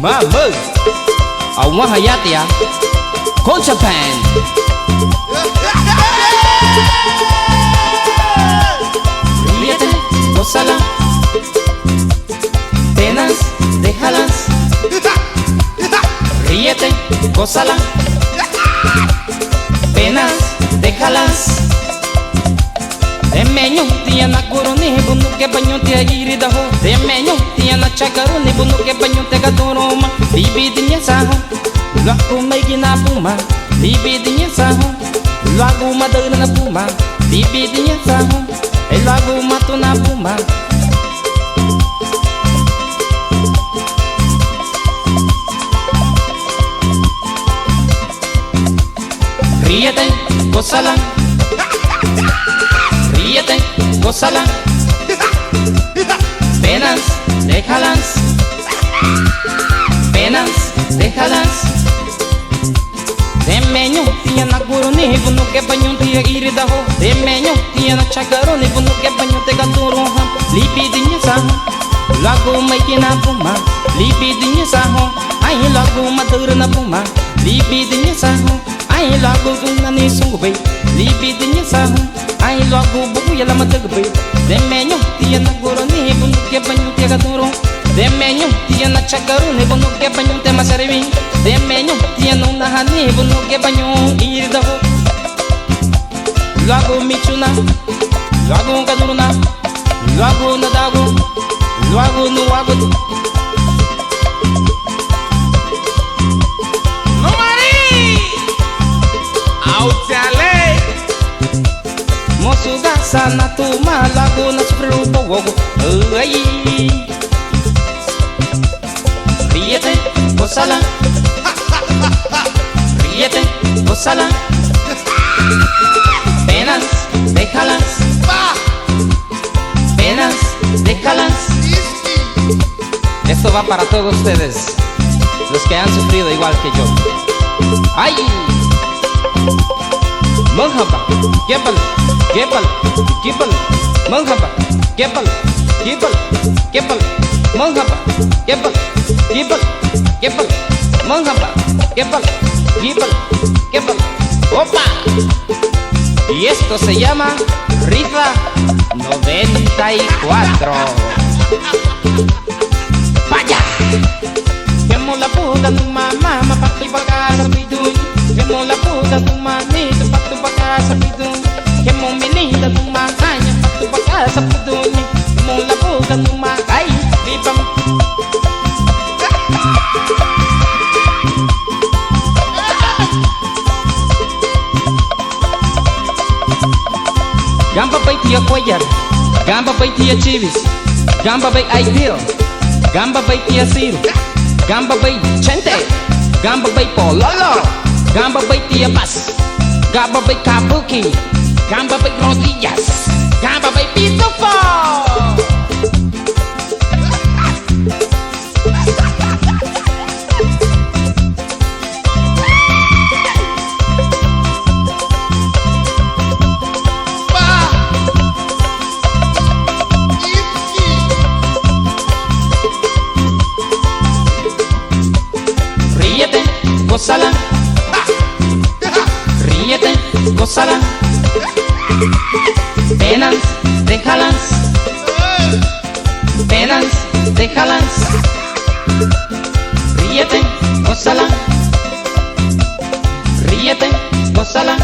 Mama, awan hayat ya, Japan. Ríete, gózala, penas, déjalas. Ríete, gózala, penas, déjalas. Demenyo tiana kuruni bunu ke banyo te giri daho. Demenyo tiana chakaruni bunu ke banyo te gatoroma. Bibidnya saho, lagu megina puma. Bibidnya saho, lagu madana puma. Bibidnya saho, lagu matuna puma. Ríete, gózala. Ríete, gózala. Penas, déjalas. Penas, déjalas. Demenyo tiana kuruni bunu ke banyo te giri daho. Demenyo tiana chakaruni bunu ke banyo te gatoroma. Lipidinya saho, lagu megina puma. Lipidinya saho, ai lagu madurna puma. Lipidinya saho, ai lagu gunani sungguh. Lipidinya saho, ai lagu buku ya lama tegbe. Demenyo tiana kuruni bunu ke banyo te gatoro. Demenyo tiana chakaruni bunu ke banyo te masarvi. Demenyo tiana unahani bunu ke banyo iri daho. Lagu michuna, lagu kaduruna, lagu nadagu, lagu nuwagu. Mosuga sana tuma lagu na sufrupo wogo. Ay. Ríete, gózala. Ríete, gózala. Penas, déjalas. Penas, déjalas. Esto va para todos ustedes, los que han sufrido igual que yo. Ay. Merhaba, gebal, gebal, gebal, merhaba, gebal, gebal, gebal, merhaba, gebal, gebal, gebal, merhaba, gebal, gebal, gebal. ¡Opa! Y esto se llama Rifa 94. ¡Vaya! Quemo la puta tu mamá, mapati bagasa pidun. Quemo la puta tu mamita, patu bagasa pidun. Quemo menina tu mamanya, patu bagasa pidun. Quemo la puta tu mamá, ay, vivam. Gamba bay tia Cuellar, gamba bay tia Chivis, gamba bay Ideal, gamba bay tia Ciro, gamba bay Chente, gamba bay Pololo, gamba bay tia Paz, gamba bay Kabuki, gamba bay Rodillas, gamba bay Pitufo. Gózala, ríete, gózala. Penas, déjalas. Penas, déjalas. Ríete, gózala. Ríete, gózala.